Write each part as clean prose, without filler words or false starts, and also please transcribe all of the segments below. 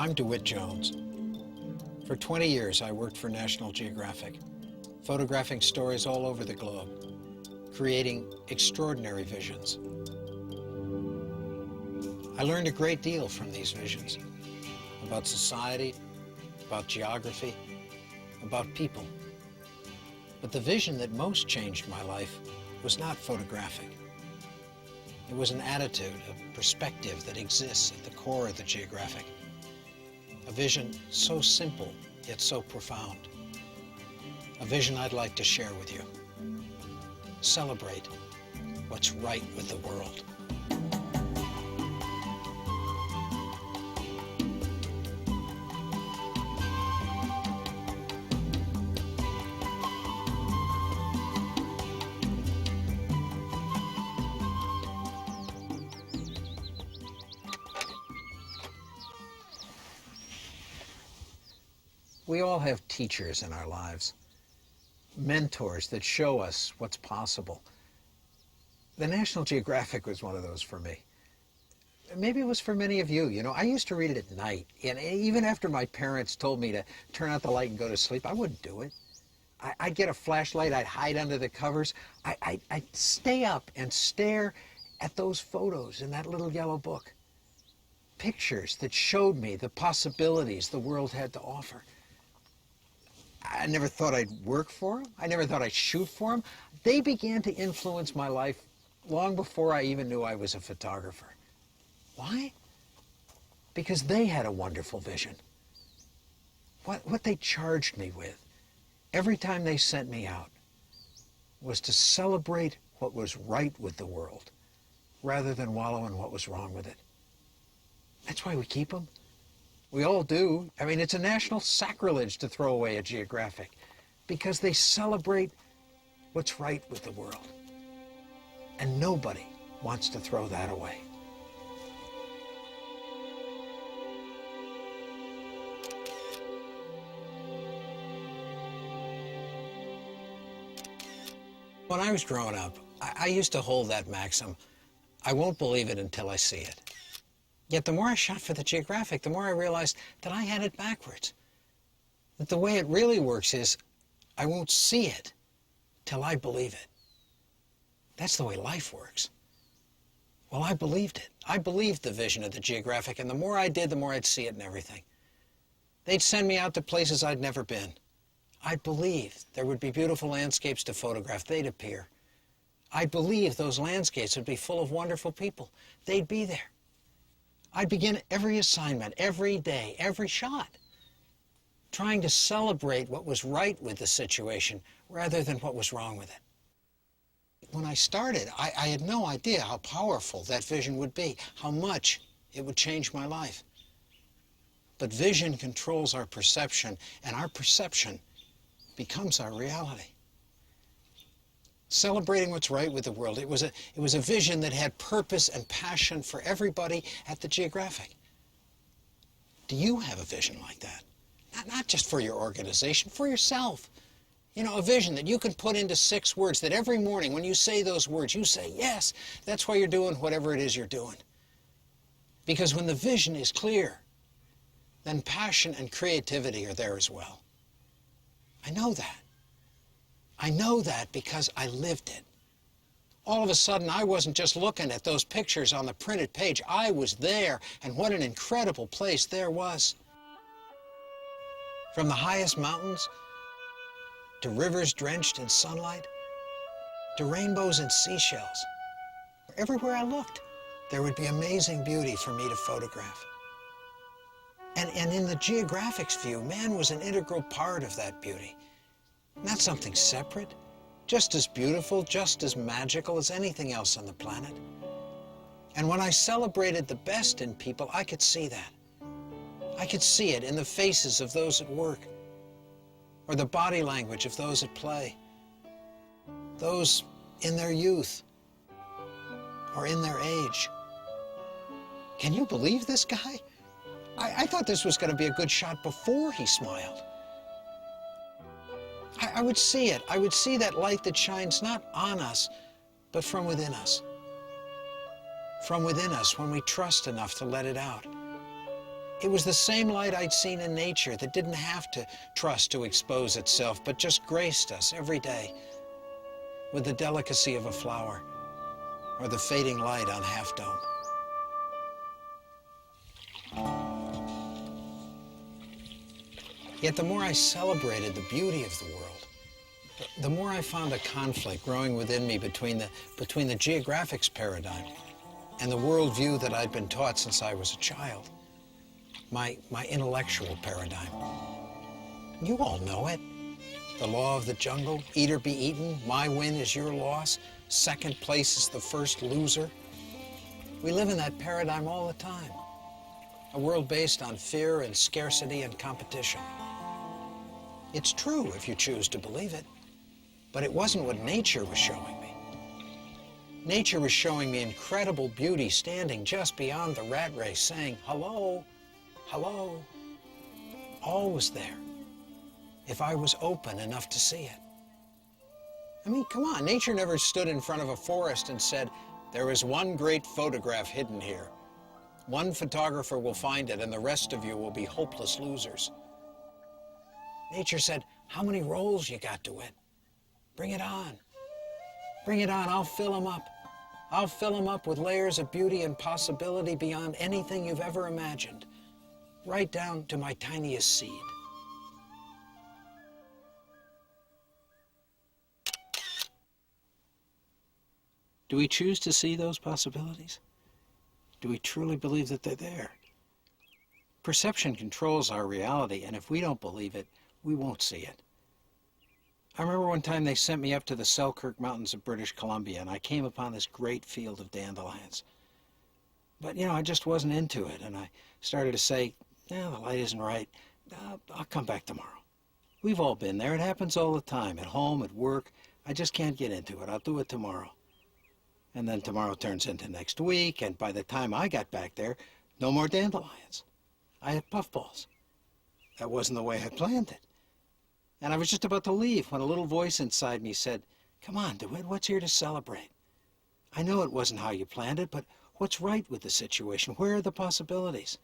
I'm DeWitt Jones. For 20 years, I worked for National Geographic, photographing stories all over the globe, creating extraordinary visions. I learned a great deal from these visions about society, about geography, about people. But the vision that most changed my life was not photographic. It was an attitude, a perspective that exists at the core of the geographic. A vision so simple, yet so profound. A vision I'd like to share with you. Celebrate what's right with the world. We all have teachers in our lives, mentors that show us what's possible. The National Geographic was one of those for me. Maybe it was for many of you. You know, I used to read it at night, and even after my parents told me to turn out the light and go to sleep, I wouldn't do it. I'd get a flashlight, I'd hide under the covers, I'd stay up and stare at those photos in that little yellow book. Pictures that showed me the possibilities the world had to offer. I never thought I'd work for them. I never thought I'd shoot for them. They began to influence my life long before I even knew I was a photographer. Why? Because they had a wonderful vision. What they charged me with every time they sent me out was to celebrate what was right with the world rather than wallow in what was wrong with it. That's why we keep them. We all do. I mean, it's a national sacrilege to throw away a geographic because they celebrate what's right with the world. And nobody wants to throw that away. When I was growing up, I used to hold that maxim, I won't believe it until I see it. Yet the more I shot for the Geographic, the more I realized that I had it backwards. That the way it really works is, I won't see it till I believe it. That's the way life works. Well, I believed it. I believed the vision of the Geographic, and the more I did, the more I'd see it in everything. They'd send me out to places I'd never been. I believed there would be beautiful landscapes to photograph. They'd appear. I believed those landscapes would be full of wonderful people. They'd be there. I'd begin every assignment, every day, every shot, trying to celebrate what was right with the situation rather than what was wrong with it. When I started, I had no idea how powerful that vision would be, how much it would change my life. But vision controls our perception, and our perception becomes our reality. Celebrating what's right with the world. It was a vision that had purpose and passion for everybody at the Geographic. Do you have a vision like that? Not just for your organization, for yourself. You know, a vision that you can put into 6 words, that every morning when you say those words, you say, yes, that's why you're doing whatever it is you're doing. Because when the vision is clear, then passion and creativity are there as well. I know that. I know that because I lived it. All of a sudden, I wasn't just looking at those pictures on the printed page. I was there, and what an incredible place there was. From the highest mountains, to rivers drenched in sunlight, to rainbows and seashells. Everywhere I looked, there would be amazing beauty for me to photograph. And in the Geographic's view, man was an integral part of that beauty. Not something separate, just as beautiful, just as magical as anything else on the planet. And when I celebrated the best in people, I could see that. I could see it in the faces of those at work, or the body language of those at play, those in their youth, or in their age. Can you believe this guy? I thought this was going to be a good shot before he smiled. I would see it. I would see that light that shines not on us, but from within us. From within us when we trust enough to let it out. It was the same light I'd seen in nature that didn't have to trust to expose itself, but just graced us every day with the delicacy of a flower or the fading light on Half Dome. Yet the more I celebrated the beauty of the world, the more I found a conflict growing within me between the geographics paradigm and the worldview that I'd been taught since I was a child, my intellectual paradigm. You all know it. The law of the jungle, eat or be eaten, my win is your loss, second place is the first loser. We live in that paradigm all the time. A world based on fear and scarcity and competition. It's true if you choose to believe it, but it wasn't what nature was showing me. Nature was showing me incredible beauty standing just beyond the rat race, saying, hello, hello. All was there, if I was open enough to see it. I mean, come on, nature never stood in front of a forest and said, there is one great photograph hidden here. One photographer will find it and the rest of you will be hopeless losers. Nature said, how many rolls you got to win? Bring it on. Bring it on, I'll fill them up. I'll fill them up with layers of beauty and possibility beyond anything you've ever imagined, right down to my tiniest seed. Do we choose to see those possibilities? Do we truly believe that they're there? Perception controls our reality, and if we don't believe it, we won't see it. I remember one time they sent me up to the Selkirk Mountains of British Columbia, and I came upon this great field of dandelions. But, I just wasn't into it, and I started to say, the light isn't right. I'll come back tomorrow. We've all been there. It happens all the time, at home, at work. I just can't get into it. I'll do it tomorrow. And then tomorrow turns into next week, and by the time I got back there, no more dandelions. I had puffballs. That wasn't the way I planned it. And I was just about to leave when a little voice inside me said, come on, DeWitt, what's here to celebrate? I know it wasn't how you planned it, but what's right with the situation? Where are the possibilities?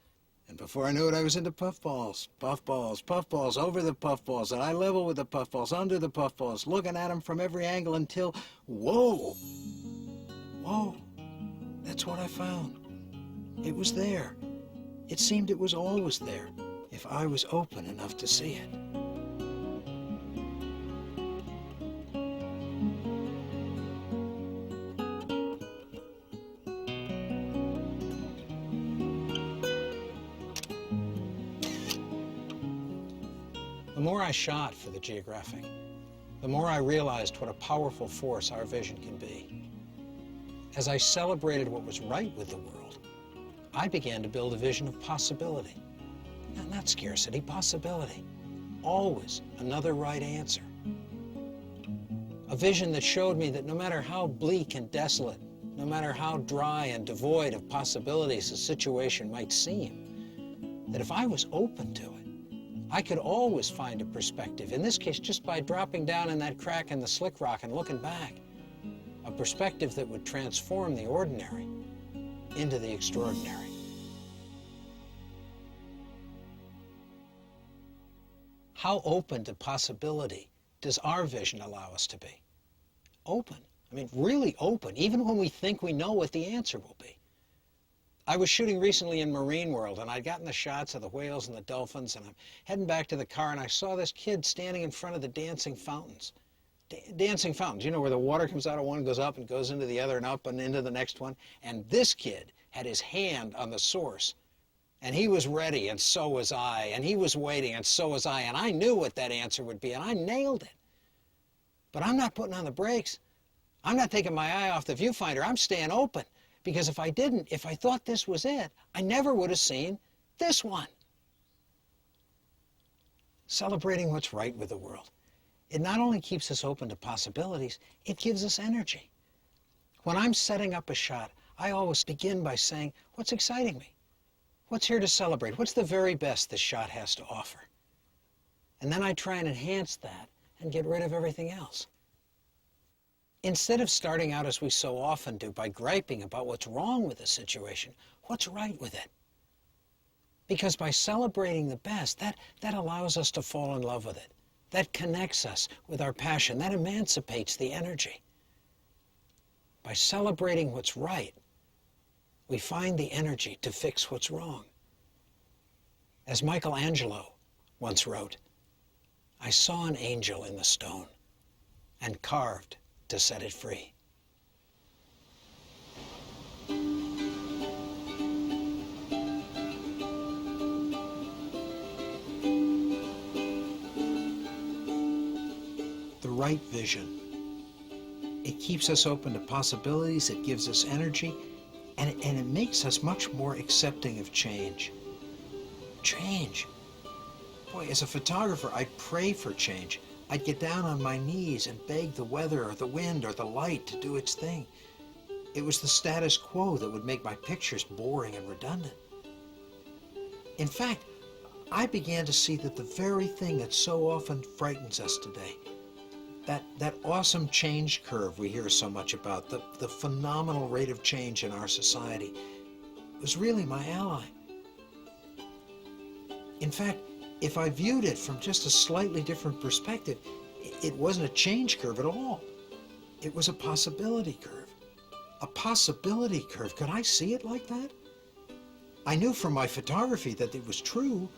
And before I knew it, I was into puffballs, puffballs, puffballs, over the puffballs, at eye level with the puffballs, under the puffballs, looking at them from every angle until, whoa, whoa, that's what I found. It was there. It seemed it was always there, if I was open enough to see it. The more I shot for the geographic, the more I realized what a powerful force our vision can be. As I celebrated what was right with the world, I began to build a vision of possibility. Not scarcity, possibility. Always another right answer. A vision that showed me that no matter how bleak and desolate, no matter how dry and devoid of possibilities a situation might seem, that if I was open to it, I could always find a perspective, in this case just by dropping down in that crack in the slick rock and looking back. A perspective that would transform the ordinary into the extraordinary. How open to possibility does our vision allow us to be? Open. I mean, really open, even when we think we know what the answer will be. I was shooting recently in Marine World, and I'd gotten the shots of the whales and the dolphins, and I'm heading back to the car, and I saw this kid standing in front of the dancing fountains. Dancing fountains, where the water comes out of one, goes up and goes into the other and up and into the next one. And this kid had his hand on the source. And he was ready, and so was I. And he was waiting, and so was I. And I knew what that answer would be, and I nailed it. But I'm not putting on the brakes. I'm not taking my eye off the viewfinder. I'm staying open. Because if I didn't, if I thought this was it, I never would have seen this one. Celebrating what's right with the world. It not only keeps us open to possibilities, it gives us energy. When I'm setting up a shot, I always begin by saying, what's exciting me? What's here to celebrate? What's the very best this shot has to offer? And then I try and enhance that and get rid of everything else. Instead of starting out, as we so often do, by griping about what's wrong with the situation, what's right with it? Because by celebrating the best, that allows us to fall in love with it. That connects us with our passion. That emancipates the energy. By celebrating what's right, we find the energy to fix what's wrong. As Michelangelo once wrote, "I saw an angel in the stone and carved to set it free." The right vision. It keeps us open to possibilities, it gives us energy, and it makes us much more accepting of change. Change. Boy, as a photographer, I'd pray for change. I'd get down on my knees and beg the weather or the wind or the light to do its thing. It was the status quo that would make my pictures boring and redundant. In fact, I began to see that the very thing that so often frightens us today, that awesome change curve we hear so much about, the phenomenal rate of change in our society, was really my ally. In fact, if I viewed it from just a slightly different perspective, it wasn't a change curve at all. It was a possibility curve. A possibility curve. Could I see it like that? I knew from my photography that it was true.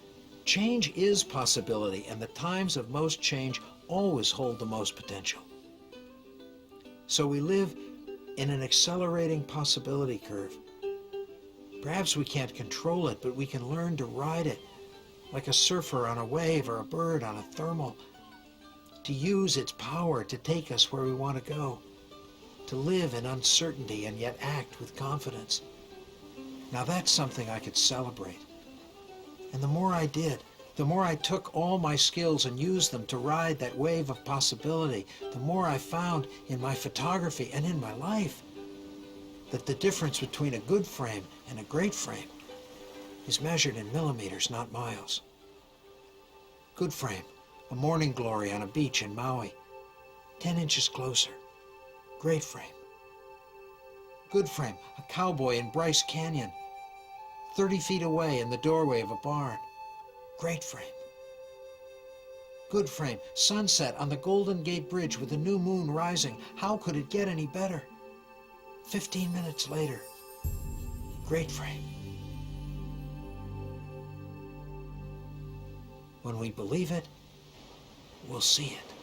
Change is possibility, and the times of most change always hold the most potential. So we live in an accelerating possibility curve. Perhaps we can't control it, but we can learn to ride it like a surfer on a wave or a bird on a thermal, to use its power to take us where we want to go, to live in uncertainty and yet act with confidence. Now that's something I could celebrate. And the more I did, the more I took all my skills and used them to ride that wave of possibility, the more I found in my photography and in my life that the difference between a good frame and a great frame is measured in millimeters, not miles. Good frame, a morning glory on a beach in Maui, 10 inches closer. Great frame. Good frame, a cowboy in Bryce Canyon, 30 feet away in the doorway of a barn. Great frame. Good frame, sunset on the Golden Gate Bridge with the new moon rising. How could it get any better? 15 minutes later. Great frame. When we believe it, we'll see it.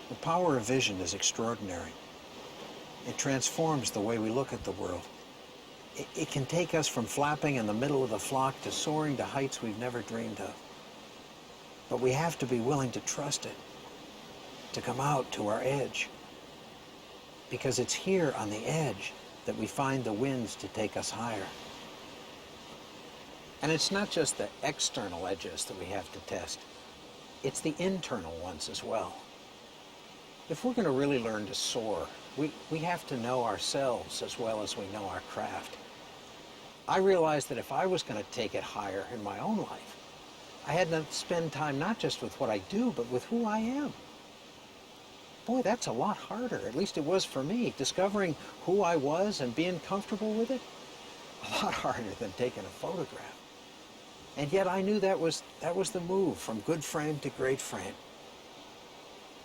The power of vision is extraordinary. It transforms the way we look at the world. It can take us from flapping in the middle of the flock to soaring to heights we've never dreamed of. But we have to be willing to trust it, to come out to our edge. Because it's here on the edge that we find the winds to take us higher. And it's not just the external edges that we have to test. It's the internal ones as well. If we're going to really learn to soar, we have to know ourselves as well as we know our craft. I realized that if I was going to take it higher in my own life, I had to spend time not just with what I do, but with who I am. Boy, that's a lot harder. At least it was for me. Discovering who I was and being comfortable with it, a lot harder than taking a photograph. And yet I knew that was the move from good frame to great frame.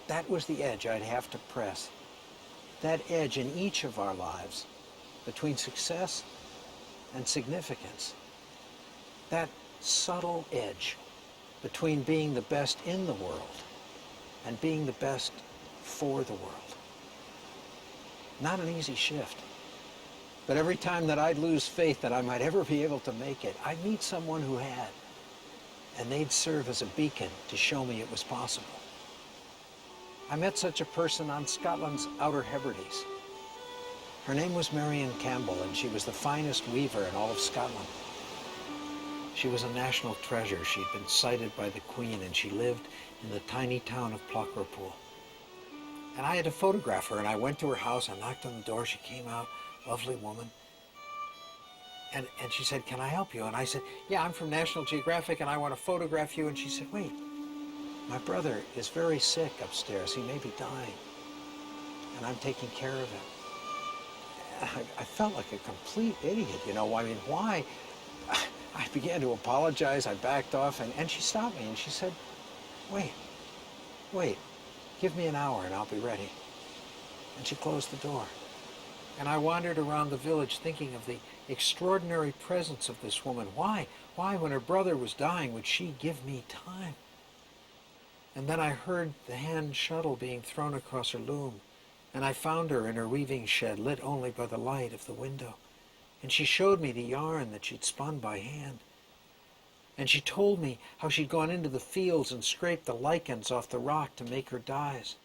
That was the edge I'd have to press. That edge in each of our lives between success and significance. That subtle edge between being the best in the world and being the best for the world. Not an easy shift. But every time that I'd lose faith that I might ever be able to make it, I'd meet someone who had, and they'd serve as a beacon to show me it was possible. I met such a person on Scotland's Outer Hebrides. Her name was Marion Campbell, and she was the finest weaver in all of Scotland. She was a national treasure. She'd been sighted by the Queen, and she lived in the tiny town of Plochrapool. And I had to photograph her, and I went to her house, I knocked on the door, she came out, lovely woman. And she said, "Can I help you?" And I said, "Yeah, I'm from National Geographic, and I want to photograph you." And she said, "Wait, my brother is very sick upstairs. He may be dying, and I'm taking care of him." I felt like a complete idiot, you know. I mean, why? I began to apologize. I backed off, and she stopped me, and she said, wait, wait, give me an hour and I'll be ready. And she closed the door. And I wandered around the village thinking of the extraordinary presence of this woman. Why, when her brother was dying, would she give me time? And then I heard the hand shuttle being thrown across her loom, and I found her in her weaving shed, lit only by the light of the window. And she showed me the yarn that she'd spun by hand. And she told me how she'd gone into the fields and scraped the lichens off the rock to make her dyes.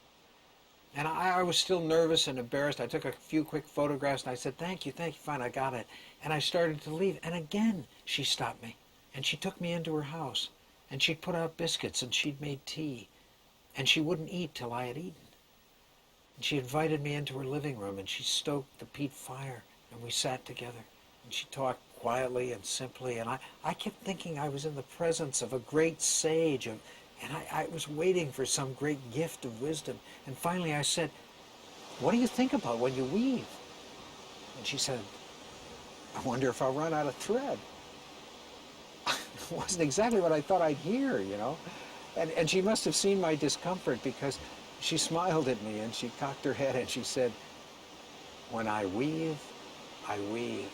And I was still nervous and embarrassed. I took a few quick photographs and I said, thank you, fine, I got it. And I started to leave. And again, she stopped me. And she took me into her house. And she'd put out biscuits and she'd made tea. And she wouldn't eat till I had eaten. And she invited me into her living room and she stoked the peat fire and we sat together. And she talked quietly and simply. And I kept thinking I was in the presence of a great sage, and I was waiting for some great gift of wisdom. And finally I said, what do you think about when you weave? And she said, I wonder if I'll run out of thread. It wasn't exactly what I thought I'd hear, you know. And she must have seen my discomfort, because she smiled at me and she cocked her head and she said, when I weave, I weave.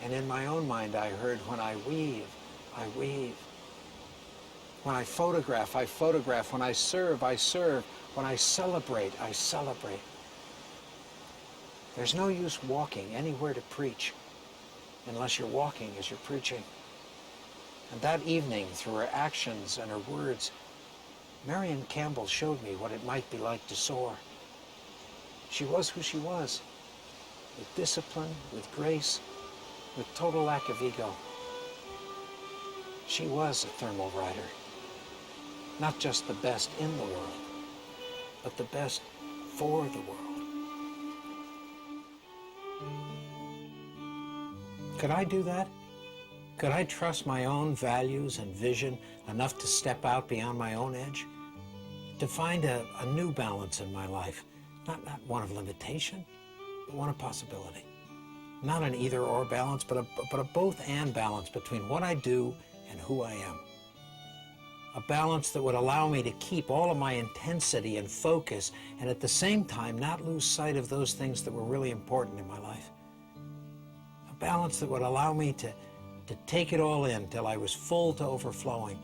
And in my own mind I heard, when I weave, I weave. When I photograph, I photograph. When I serve, I serve. When I celebrate, I celebrate. There's no use walking anywhere to preach unless you're walking as you're preaching. And that evening, through her actions and her words, Marion Campbell showed me what it might be like to soar. She was who she was, with discipline, with grace, with total lack of ego. She was a thermal rider. Not just the best in the world, but the best for the world. Could I do that? Could I trust my own values and vision enough to step out beyond my own edge? To find a new balance in my life, not one of limitation, but one of possibility. Not an either-or balance, but a both-and balance between what I do and who I am. A balance that would allow me to keep all of my intensity and focus, and at the same time not lose sight of those things that were really important in my life. A balance that would allow me to take it all in till I was full to overflowing,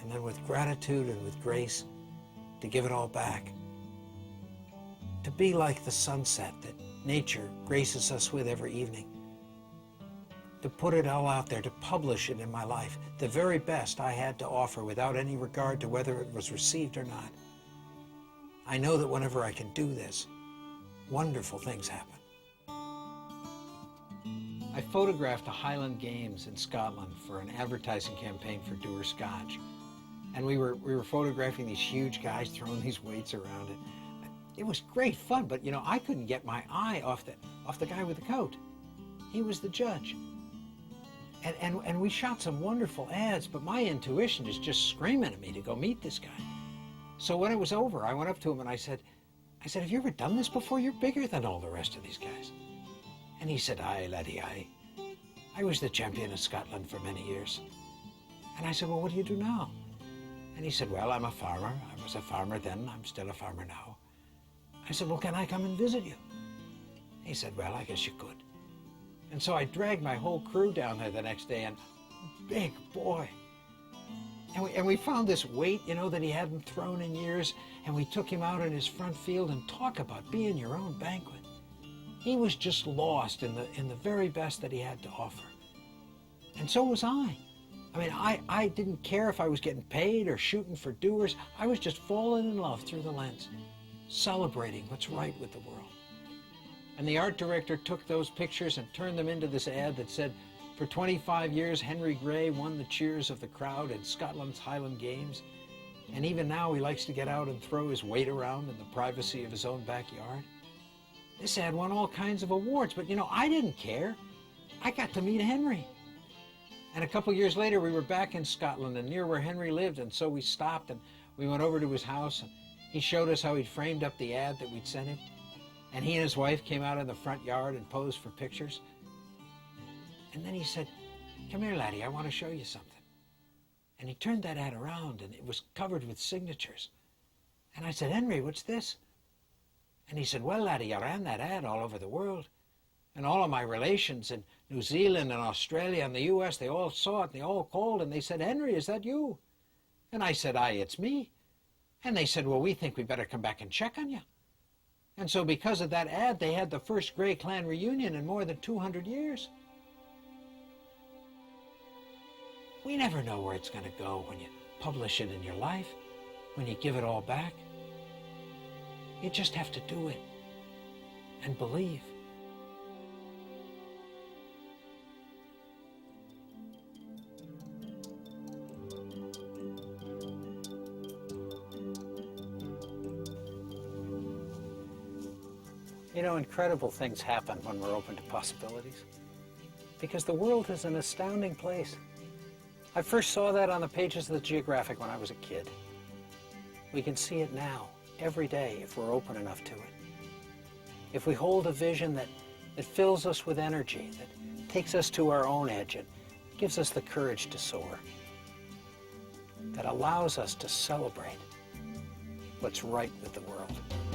and then with gratitude and with grace, to give it all back. To be like the sunset that nature graces us with every evening. To put it all out there, to publish it in my life, the very best I had to offer without any regard to whether it was received or not. I know that whenever I can do this, wonderful things happen. I photographed the Highland Games in Scotland for an advertising campaign for Dewar Scotch. And we were photographing these huge guys throwing these weights around. It was great fun, but you know, I couldn't get my eye off the guy with the coat. He was the judge. And we shot some wonderful ads, but my intuition is just screaming at me to go meet this guy. So when it was over, I went up to him and I said, have you ever done this before? You're bigger than all the rest of these guys. And he said, aye, laddie, aye. I was the champion of Scotland for many years. And I said, well, what do you do now? And he said, well, I'm a farmer. I was a farmer then, I'm still a farmer now. I said, well, can I come and visit you? He said, well, I guess you could. And so I dragged my whole crew down there the next day, and big boy. And we found this weight, you know, that he hadn't thrown in years, and we took him out in his front field, and talk about being your own banquet. He was just lost in the very best that he had to offer. And so was I. I mean, I didn't care if I was getting paid or shooting for Dewars. I was just falling in love through the lens, celebrating what's right with the world. And the art director took those pictures and turned them into this ad that said, for 25 years, Henry Gray won the cheers of the crowd at Scotland's Highland Games. And even now, he likes to get out and throw his weight around in the privacy of his own backyard. This ad won all kinds of awards, but you know, I didn't care. I got to meet Henry. And a couple years later, we were back in Scotland and near where Henry lived, and so we stopped and we went over to his house, and he showed us how he'd framed up the ad that we'd sent him. And he and his wife came out in the front yard and posed for pictures. And then he said, "Come here, laddie, I want to show you something." And he turned that ad around, and it was covered with signatures. And I said, "Henry, what's this?" And he said, "Well, laddie, I ran that ad all over the world. And all of my relations in New Zealand and Australia and the US, they all saw it, and they all called, and they said, 'Henry, is that you?' And I said, 'Aye, it's me.' And they said, 'Well, we think we better come back and check on you.' And so because of that ad, they had the first Grey Clan reunion in more than 200 years. We never know where it's going to go when you publish it in your life, when you give it all back. You just have to do it and believe. You know, incredible things happen when we're open to possibilities, because the world is an astounding place. I first saw that on the pages of the Geographic when I was a kid. We can see it now, every day, if we're open enough to it. If we hold a vision that fills us with energy, that takes us to our own edge, and gives us the courage to soar, that allows us to celebrate what's right with the world.